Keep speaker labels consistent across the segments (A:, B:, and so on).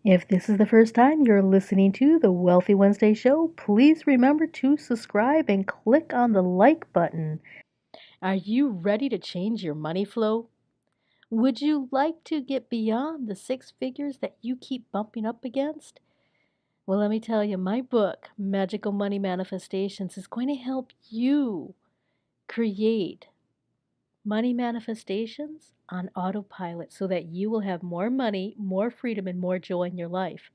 A: If this is the first time you're listening to the Wealthy Wednesday show, please remember to subscribe and click on the like button. Are you ready to change your money flow? Would you like to get beyond the six figures that you keep bumping up against? Well, let me tell you, my book, Magical Money Manifestations, is going to help you create money manifestations on autopilot so that you will have more money, more freedom, and more joy in your life.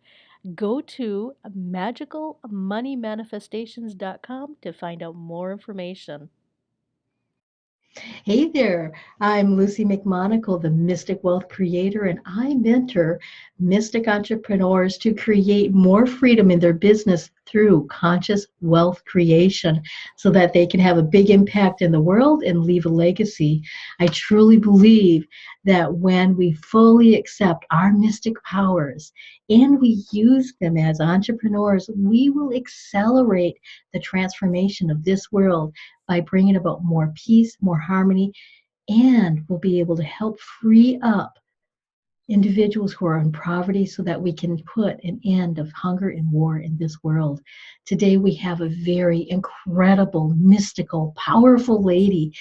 A: Go to magicalmoneymanifestations.com to find out more information. Hey there, I'm Luci McMonagle, the Mystic Wealth Creator, and I mentor mystic entrepreneurs to create more freedom in their business through conscious wealth creation so that they can have a big impact in the world and leave a legacy. I truly believe that when we fully accept our mystic powers and we use them as entrepreneurs, we will accelerate the transformation of this world by bringing about more peace, more harmony, and we'll be able to help free up individuals who are in poverty so that we can put an end of hunger and war in this world. Today we have a very incredible, mystical, powerful lady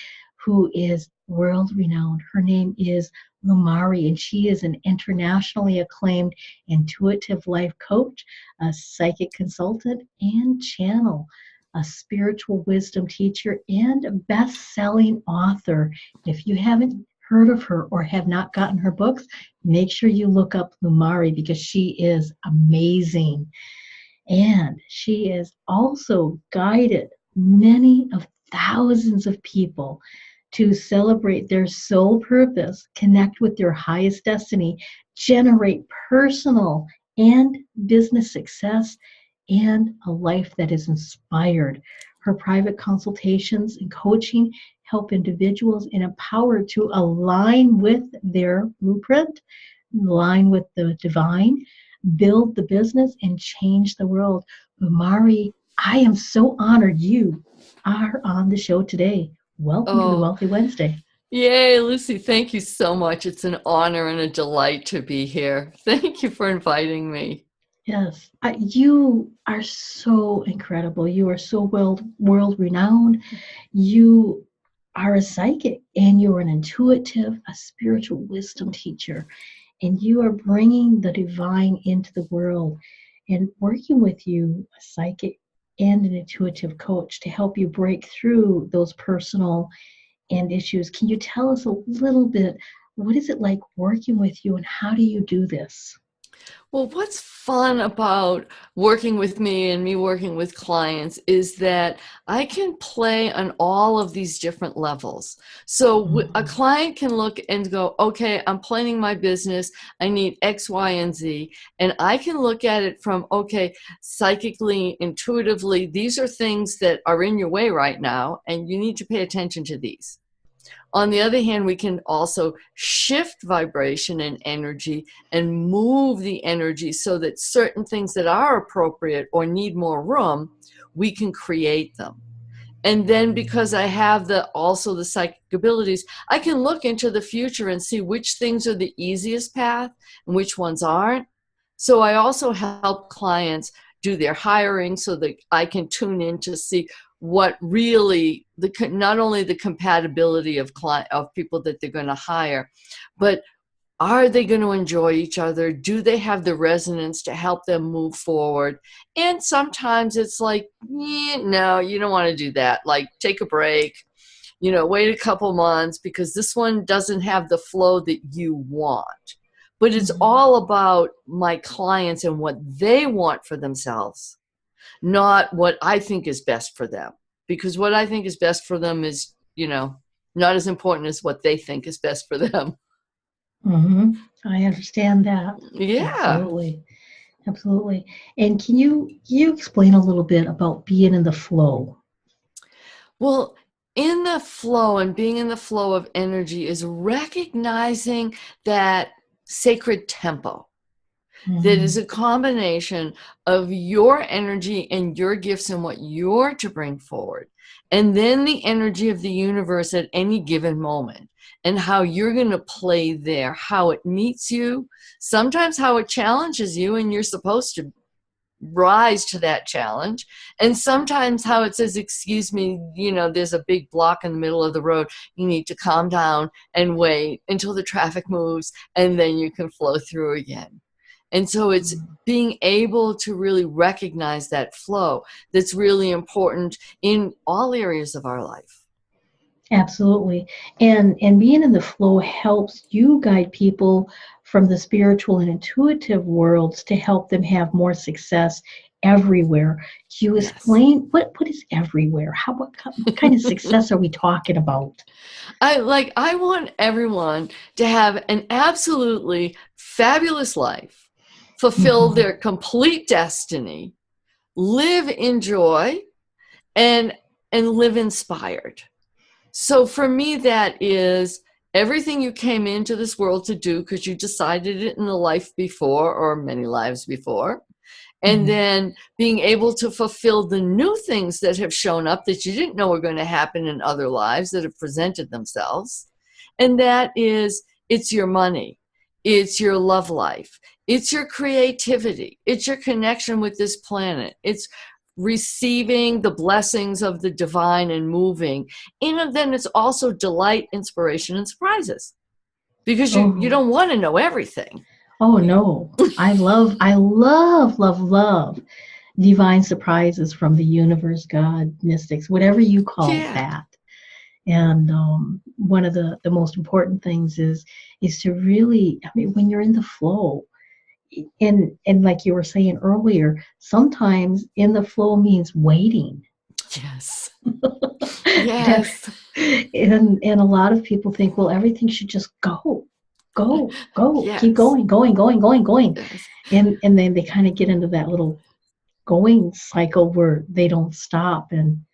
A: who is world renowned. Her name is Lumari, and she is an internationally acclaimed intuitive life coach, a psychic consultant, and channel, a spiritual wisdom teacher, and a best-selling author. If you haven't heard of her or have not gotten her books, make sure you look up Lumari because she is amazing. And she has also guided many of thousands of people to celebrate their soul purpose, connect with their highest destiny, generate personal and business success, and a life that is inspired. Her private consultations and coaching help individuals and empowered to align with their blueprint, align with the divine, build the business, and change the world. Lumari, I am so honored you are on the show today. Welcome to the Wealthy Wednesday.
B: Yay, Lucy, thank you so much. It's an honor and a delight to be here. Thank you for inviting me.
A: Yes, you are so incredible. You are so world renowned. You are a psychic and you're an intuitive, a spiritual wisdom teacher, and you are bringing the divine into the world and working with you, a psychic and an intuitive coach, to help you break through those personal and issues. Can you tell us a little bit, what is it like working with you and how do you do this?
B: Well, what's fun about working with me and me working with clients is that I can play on all of these different levels. So a client can look and go, okay, I'm planning my business. I need X, Y, and Z. And I can look at it from, okay, psychically, intuitively, these are things that are in your way right now, and you need to pay attention to these. On the other hand, we can also shift vibration and energy and move the energy so that certain things that are appropriate or need more room, we can create them. And then because I have also the psychic abilities, I can look into the future and see which things are the easiest path and which ones aren't. So I also help clients do their hiring so that I can tune in to see what really not only the compatibility of people that they're going to hire, but are they going to enjoy each other? Do they have the resonance to help them move forward? And sometimes it's like, no, you don't want to do that. Like, take a break, wait a couple months because this one doesn't have the flow that you want. But it's all about my clients and what they want for themselves, not what I think is best for them. Because what I think is best for them is, not as important as what they think is best for them.
A: Mm-hmm. I understand that.
B: Yeah.
A: Absolutely. Absolutely. And can you explain a little bit about being in the flow?
B: Well, in the flow and being in the flow of energy is recognizing that sacred tempo. that is a combination of your energy and your gifts and what you're to bring forward, and then the energy of the universe at any given moment and how you're going to play there, how it meets you, sometimes how it challenges you and you're supposed to rise to that challenge, and sometimes how it says, excuse me, there's a big block in the middle of the road, you need to calm down and wait until the traffic moves and then you can flow through again. And so it's being able to really recognize that flow that's really important in all areas of our life.
A: Absolutely. And being in the flow helps you guide people from the spiritual and intuitive worlds to help them have more success everywhere. Can you explain what is everywhere? What kind of success are we talking about?
B: I want everyone to have an absolutely fabulous life, fulfill their complete destiny, live in joy, and live inspired. So for me, that is everything you came into this world to do because you decided it in the life before or many lives before. And then being able to fulfill the new things that have shown up that you didn't know were going to happen in other lives that have presented themselves. And that is, it's your money, it's your love life, it's your creativity, it's your connection with this planet, it's receiving the blessings of the divine and moving. And then it's also delight, inspiration, and surprises. Because you don't want to know everything.
A: Oh no. I love divine surprises from the universe, God, mystics, whatever you call that. And one of the most important things is to really, when you're in the flow, and like you were saying earlier, sometimes in the flow means waiting.
B: Yes. Yes.
A: And a lot of people think, well, everything should just go. Yes. Keep going. Yes. And then they kind of get into that little going cycle where they don't stop and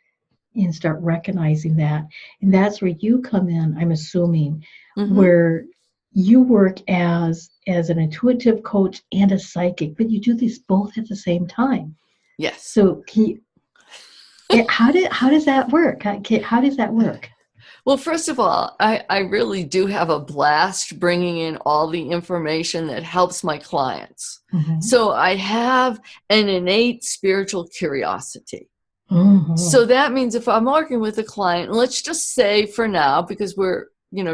A: start recognizing that. And that's where you come in, I'm assuming, where you work as an intuitive coach and a psychic, but you do these both at the same time.
B: Yes.
A: So how does that work? How does that work?
B: Well, first of all, I really do have a blast bringing in all the information that helps my clients. So I have an innate spiritual curiosity. So that means if I'm working with a client, let's just say for now, because we're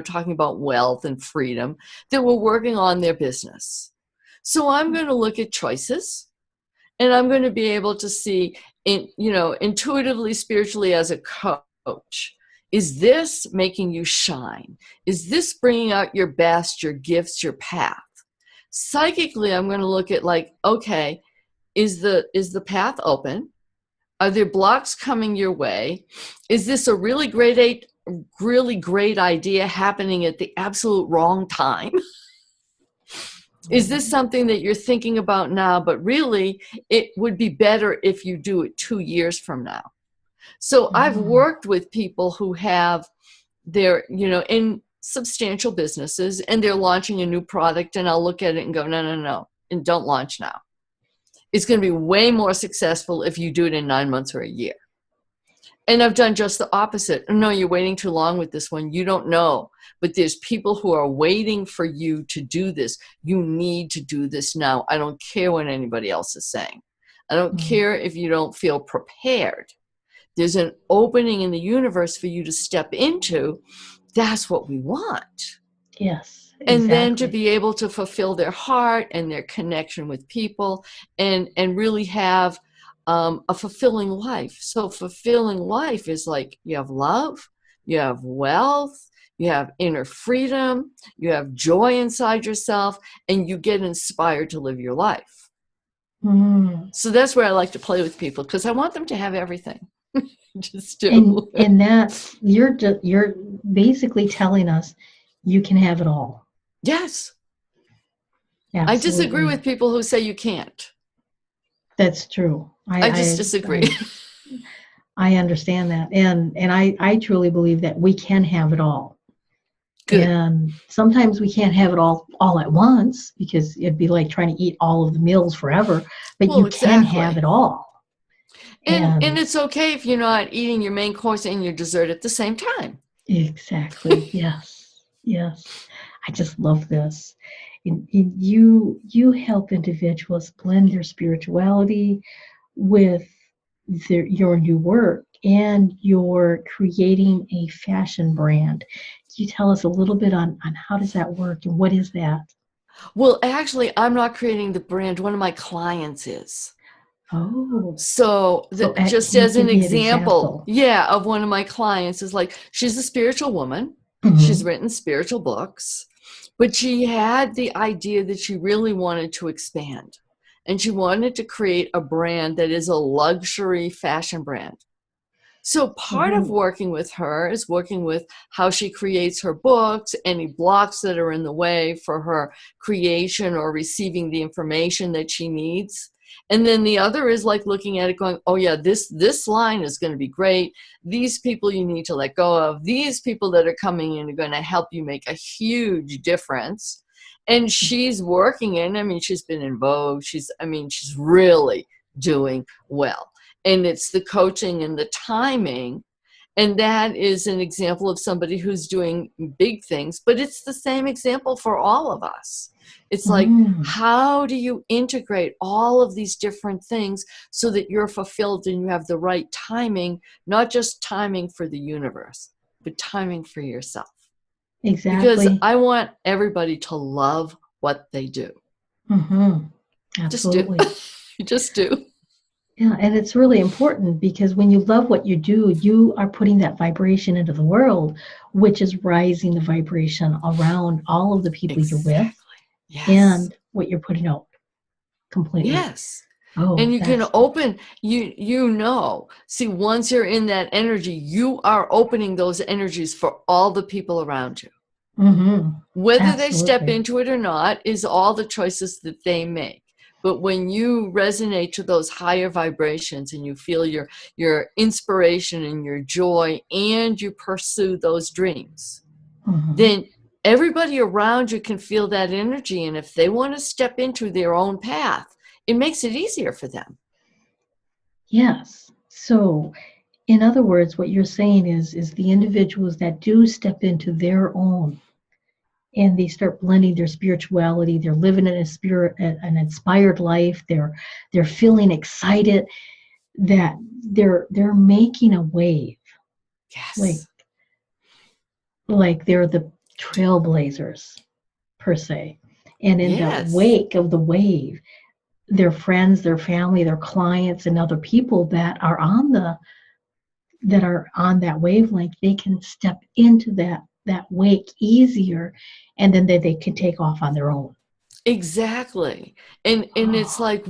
B: talking about wealth and freedom, that we're working on their business. So I'm going to look at choices, and I'm going to be able to see, intuitively, spiritually as a coach, is this making you shine? Is this bringing out your best, your gifts, your path? Psychically, I'm going to look at okay, is the path open? Are there blocks coming your way? Is this a really great idea happening at the absolute wrong time? Is this something that you're thinking about now, but really it would be better if you do it 2 years from now? So I've worked with people who have their, in substantial businesses, and they're launching a new product, and I'll look at it and go, no, and don't launch now. It's going to be way more successful if you do it in 9 months or a year. And I've done just the opposite. No, you're waiting too long with this one. You don't know. But there's people who are waiting for you to do this. You need to do this now. I don't care what anybody else is saying. I don't care if you don't feel prepared. There's an opening in the universe for you to step into. That's what we want.
A: Yes.
B: Exactly. And then to be able to fulfill their heart and their connection with people and really have a fulfilling life. So fulfilling life is like you have love, you have wealth, you have inner freedom, you have joy inside yourself, and you get inspired to live your life. So that's where I like to play with people, because I want them to have everything. Just do.
A: And that's you're basically telling us you can have it all.
B: Yes.
A: Absolutely.
B: I disagree with people who say you can't.
A: That's true.
B: I just disagree.
A: I understand that. And I truly believe that we can have it all.
B: Good.
A: And sometimes we can't have it all at once because it'd be like trying to eat all of the meals forever, but
B: Well,
A: you can have
B: exactly.
A: it all.
B: And
A: And
B: it's okay if you're not eating your main course and your dessert at the same time.
A: exactly. Yes. Yes. I just love this. And you help individuals blend their spirituality with your new work, and you're creating a fashion brand. Can you tell us a little bit on how does that work and what is that?
B: Well, actually, I'm not creating the brand. One of my clients is.
A: Oh,
B: So
A: so
B: just
A: can you
B: as
A: give
B: an
A: me an
B: example,
A: example?
B: yeah, of one of my clients is like, she's a spiritual woman. She's
A: Hmm.
B: written spiritual books, but she had the idea that she really wanted to expand. And she wanted to create a brand that is a luxury fashion brand. So part of
A: Oh.
B: working with her is working with how she creates her books, any blocks that are in the way for her creation or receiving the information that she needs. And then the other is like looking at it going, oh yeah, this line is going to be great. These people you need to let go of. These people that are coming in are going to help you make a huge difference. And she's working in, I mean, she's been in Vogue. She's really doing well. And it's the coaching and the timing. And that is an example of somebody who's doing big things, but it's the same example for all of us. It's like,
A: Mm,
B: how do you integrate all of these different things so that you're fulfilled and you have the right timing, not just timing for the universe, but timing for yourself? Because
A: exactly.
B: I want everybody to love what they do.
A: Hmm.
B: Just do.
A: Absolutely.
B: You just do.
A: Yeah, and it's really important because when you love what you do, you are putting that vibration into the world, which is rising the vibration around all of the people you're with
B: Exactly. Yes.
A: and what you're putting out completely.
B: Yes. And
A: Oh,
B: you can
A: that's
B: open, see, once you're in that energy, you are opening those energies for all the people around you.
A: mm-hmm.
B: Whether they step
A: Absolutely.
B: into it or not is all the choices that they make. But when you resonate to those higher vibrations and you feel your inspiration and your joy and you pursue those dreams,
A: Hmm.
B: then everybody around you can feel that energy. And if they want to step into their own path, it makes it easier for them.
A: Yes. So, in other words, what you're saying is the individuals that do step into their own and they start blending their spirituality, they're living in a spirit, an inspired life, they're feeling excited that they're making a wave, like
B: Yes.
A: like they're the trailblazers per se. And in the
B: Yes.
A: wake of the wave, their friends, their family, their clients, and other people that are on that wavelength, they can step into that wake easier, and then they can take off on their own.
B: Exactly. And it's
A: Oh,
B: like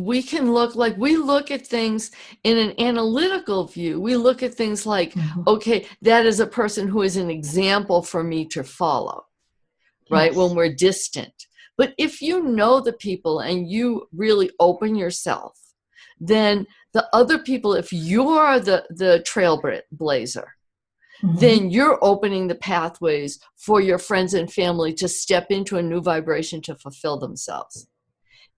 B: we look at things in an analytical view. We look at things like,
A: mhm.
B: okay, that is a person who is an example for me to follow, right? When
A: Yes.
B: we're distant. But if you know the people and you really open yourself, then the other people, if you're the trailblazer,
A: Hmm.
B: then you're opening the pathways for your friends and family to step into a new vibration to fulfill themselves.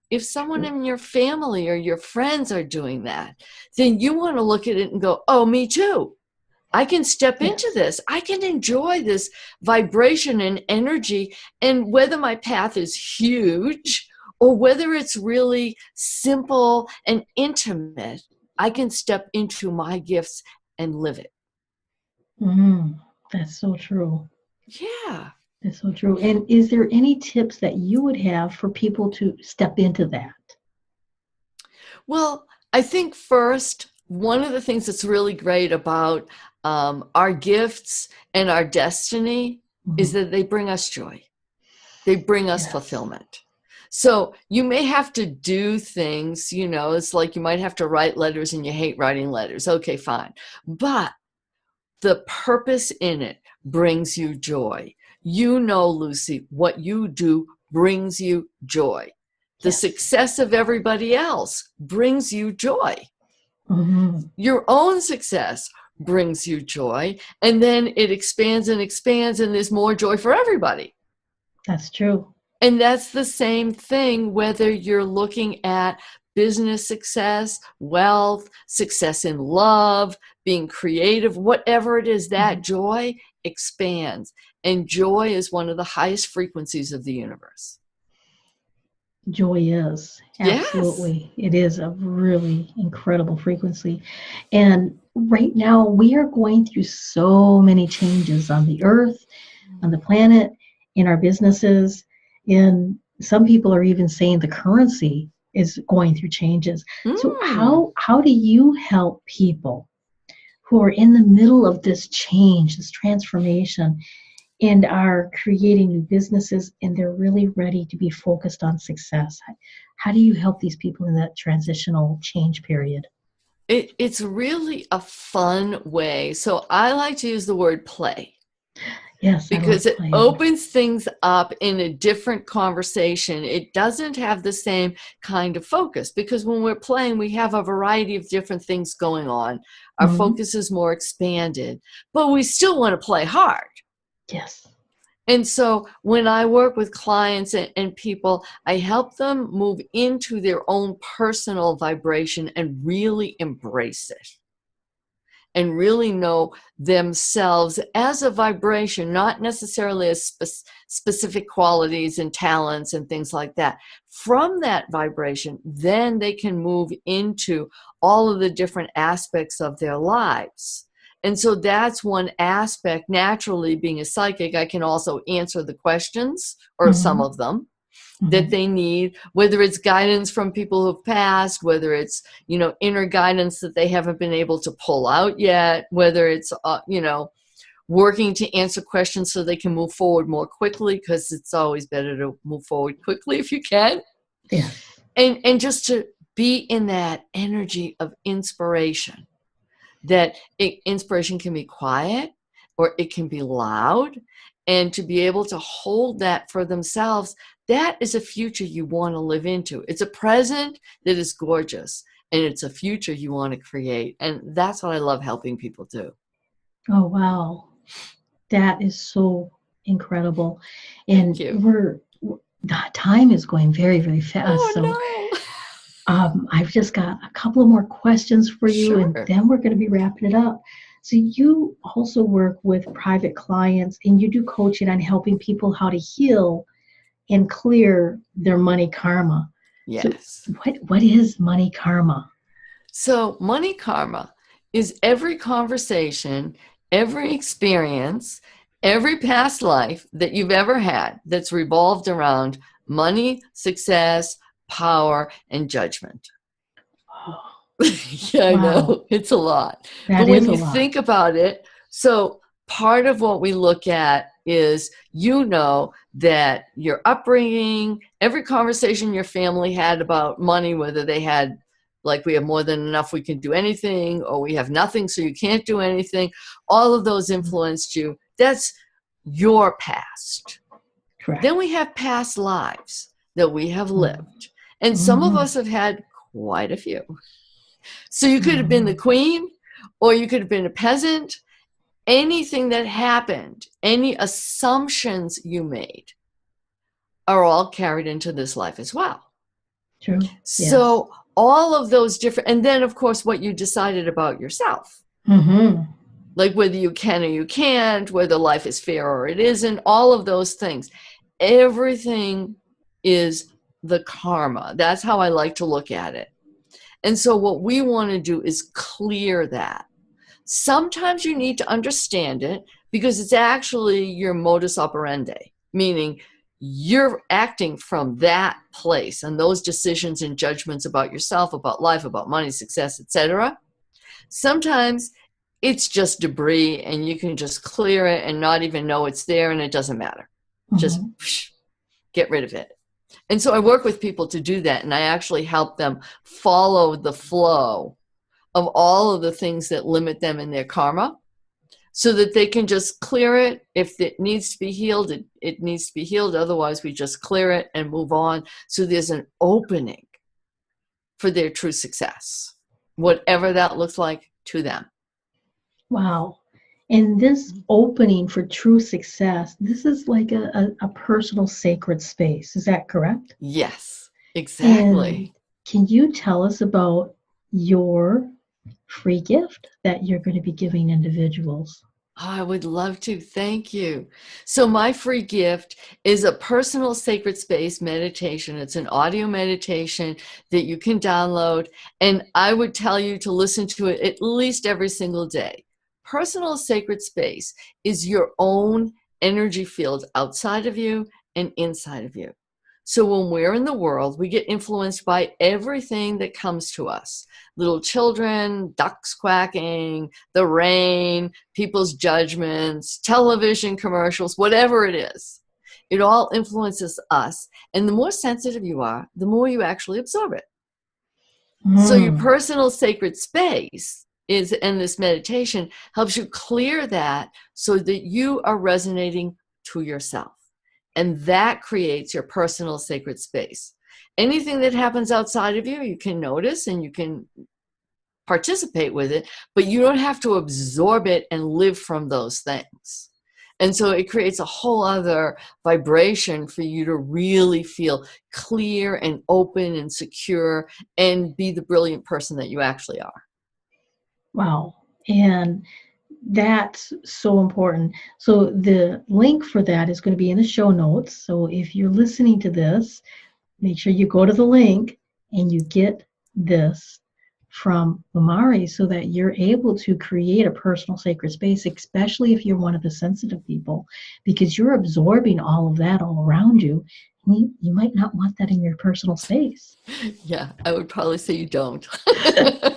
B: If someone in your family or your friends are doing that, then you want to look at it and go, oh, me too. I can step into
A: Yes.
B: this. I can enjoy this vibration and energy. And whether my path is huge or whether it's really simple and intimate, I can step into my gifts and live it.
A: Mm, that's so true.
B: Yeah.
A: That's so true. And is there any tips that you would have for people to step into that?
B: Well, I think first, one of the things that's really great about our gifts and our destiny is
A: Mhm.
B: that they bring us joy. They bring us
A: Yes.
B: fulfillment. So you may have to do things, it's like you might have to write letters and you hate writing letters. Okay, fine. But the purpose in it brings you joy. You know, Lucy, what you do brings you joy. The
A: Yes.
B: success of everybody else brings you joy.
A: Hmm.
B: Your own success brings you joy, and then it expands and expands, and there's more joy for everybody.
A: That's true.
B: And that's the same thing whether you're looking at business success, wealth, success in love, being creative, whatever it is, that joy expands. And joy is one of the highest frequencies of the universe.
A: Joy is. Absolutely. Yes. It is a really incredible frequency. And right now we are going through so many changes on the earth, on the planet, in our businesses. And some people are even saying the currency is going through changes. So how do you help people who are in the middle of this change, this transformation, and are creating new businesses, and they're really ready to be focused on success? How do you help these people in that transitional change period?
B: It's really a fun way. So I like to use the word play.
A: Yes,
B: because it opens things up in a different conversation. It doesn't have the same kind of focus, because when we're playing, we have a variety of different things going on. Our focus is more expanded, but we still want to play hard.
A: Yes.
B: And so when I work with clients and people, I help them move into their own personal vibration and really embrace it. And really know themselves as a vibration, not necessarily as specific qualities and talents and things like that. From that vibration, then they can move into all of the different aspects of their lives. And so that's one aspect. Naturally, being a psychic, I can also answer the questions, or some of them, that they need, whether it's guidance from people who've passed, whether it's, inner guidance that they haven't been able to pull out yet, whether it's, working to answer questions so they can move forward more quickly, because it's always better to move forward quickly if you can.
A: Yeah.
B: And just to be in that energy of inspiration, that inspiration can be quiet or it can be loud, and to be able to hold that for themselves. That is a future you want to live into. It's a present that is gorgeous, and it's a future you want to create. And that's what I love helping people do.
A: Oh, wow. That is so incredible. And
B: Thank you.
A: The time is going very, very fast.
B: Oh,
A: no. I've just got a couple of more questions for you,
B: sure.
A: And then we're going to be wrapping it up. So you also work with private clients, and you do coaching on helping people how to heal and clear their money karma.
B: Yes.
A: So what is money karma?
B: So money karma is every conversation, every experience, every past life that you've ever had that's revolved around money, success, power, and judgment.
A: Oh,
B: yeah, I
A: wow.
B: know. It's a lot.
A: But
B: when you think about it, so part of what we look at is, that your upbringing, every conversation your family had about money, whether they had, like, we have more than enough, we can do anything, or we have nothing, so you can't do anything. All of those influenced you. That's your past.
A: Correct.
B: Then we have past lives that we have lived. And some of us have had quite a few. So you could have been the queen, or you could have been a peasant. Anything that happened, any assumptions you made, are all carried into this life as well.
A: True.
B: So all of those different, and then of course what you decided about yourself. Like whether you can or you can't, whether life is fair or it isn't, all of those things. Everything is the karma. That's how I like to look at it. And so what we want to do is clear that. Sometimes you need to understand it, because it's actually your modus operandi, meaning you're acting from that place, and those decisions and judgments about yourself, about life, about money, success, etc. Sometimes it's just debris, and you can just clear it and not even know it's there, and it doesn't matter. Just get rid of it. And so I work with people to do that, and I actually help them follow the flow of all of the things that limit them in their karma, so that they can just clear it. If it needs to be healed, it needs to be healed. Otherwise, we just clear it and move on. So there's an opening for their true success, whatever that looks like to them.
A: Wow. And this opening for true success, this is like a personal sacred space. Is that correct?
B: Yes,
A: And
B: exactly.
A: can you tell us about your free gift that you're going to be giving individuals?
B: Oh, I would love to. Thank you. So, my free gift is a personal sacred space meditation. It's an audio meditation that you can download. And I would tell you to listen to it at least every single day. Personal sacred space is your own energy field outside of you and inside of you. So, when we're in the world, we get influenced by everything that comes to us, little children, ducks quacking, the rain, people's judgments, television commercials, whatever it is. It all influences us. And the more sensitive you are, the more you actually absorb it. So your
A: Mm.
B: personal sacred space is, and this meditation helps you clear that so that you are resonating to yourself. And that creates your personal sacred space. Anything that happens outside of you, you can notice and you can participate with it, but you don't have to absorb it and live from those things. And so it creates a whole other vibration for you to really feel clear and open and secure and be the brilliant person that you actually are.
A: Wow. And that's so important. So the link for that is going to be in the show notes. So if you're listening to this, make sure you go to the link and you get this from Lumari so that you're able to create a personal sacred space, especially if you're one of the sensitive people, because you're absorbing all of that all around you. You might not want that in your personal space.
B: Yeah, I would probably say you don't.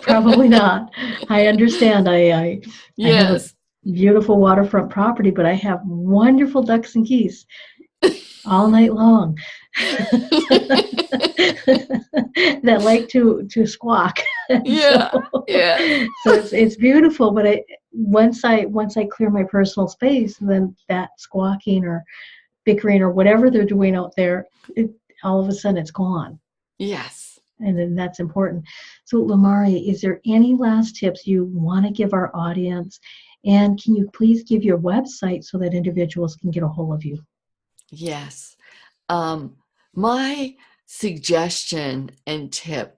A: Probably not. I understand. I have a
B: Yes.
A: beautiful waterfront property, but I have wonderful ducks and geese all night long that like to squawk. And so
B: Yeah. Yes.
A: so it's beautiful, but once I clear my personal space, then that squawking or bickering or whatever they're doing out there, all of a sudden it's gone.
B: Yes.
A: And then that's important. So, Lumari, is there any last tips you want to give our audience? And can you please give your website so that individuals can get a hold of you?
B: Yes. Um, my suggestion and tip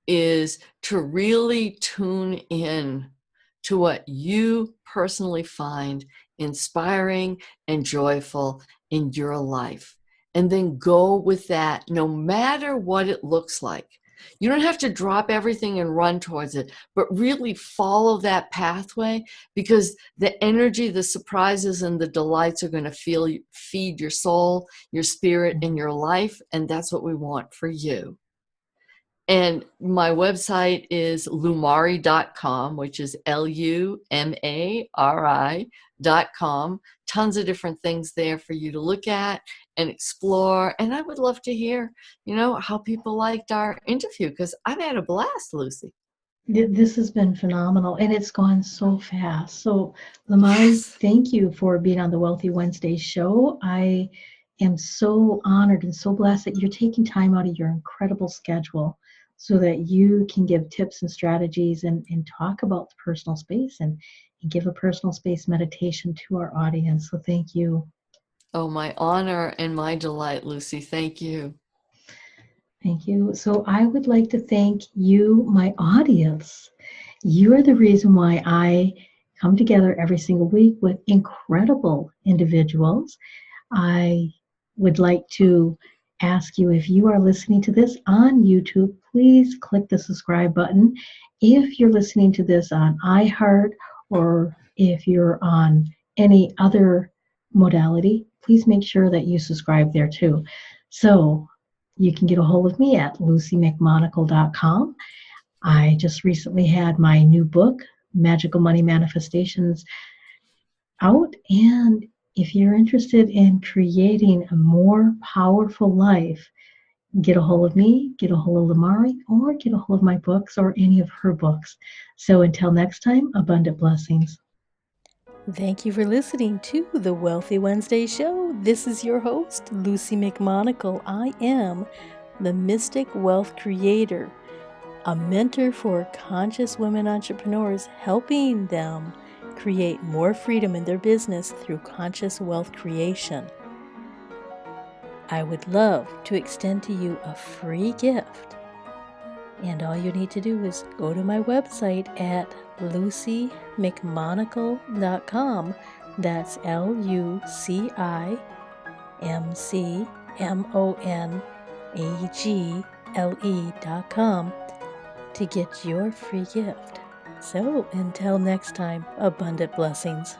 B: is to really tune in to what you personally find inspiring and joyful in your life. And then go with that no matter what it looks like. You don't have to drop everything and run towards it, but really follow that pathway because the energy, the surprises, and the delights are going to feed your soul, your spirit, and your life. And that's what we want for you. And my website is lumari.com, which is LUMARI.com. Tons of different things there for you to look at and explore. And I would love to hear, how people liked our interview because I've had a blast, Lucy.
A: This has been phenomenal, and it's gone so fast. So, Lumari,
B: Yes.
A: thank you for being on the Wealthy Wednesday show. I am so honored and so blessed that you're taking time out of your incredible schedule so that you can give tips and strategies and talk about the personal space and give a personal space meditation to our audience. So, thank you.
B: Oh, my honor and my delight, Lucy. Thank you.
A: Thank you. So, I would like to thank you, my audience. You are the reason why I come together every single week with incredible individuals. I would like to ask you, if you are listening to this on YouTube, please click the subscribe button. If you're listening to this on iHeart or if you're on any other modality, please make sure that you subscribe there too. So you can get a hold of me at lucymcmonagle.com. I just recently had my new book, Magical Money Manifestations, out. And if you're interested in creating a more powerful life, get a hold of me, get a hold of Lumari, or get a hold of my books or any of her books. So until next time, abundant blessings.
C: Thank you for listening to the Wealthy Wednesday Show. This is your host, Luci McMonagle. I am the Mystic Wealth Creator, a mentor for conscious women entrepreneurs, helping them create more freedom in their business through conscious wealth creation. I would love to extend to you a free gift. And all you need to do is go to my website at lucimcmonagle.com. That's LuciMcmonagle.com to get your free gift. So until next time, abundant blessings.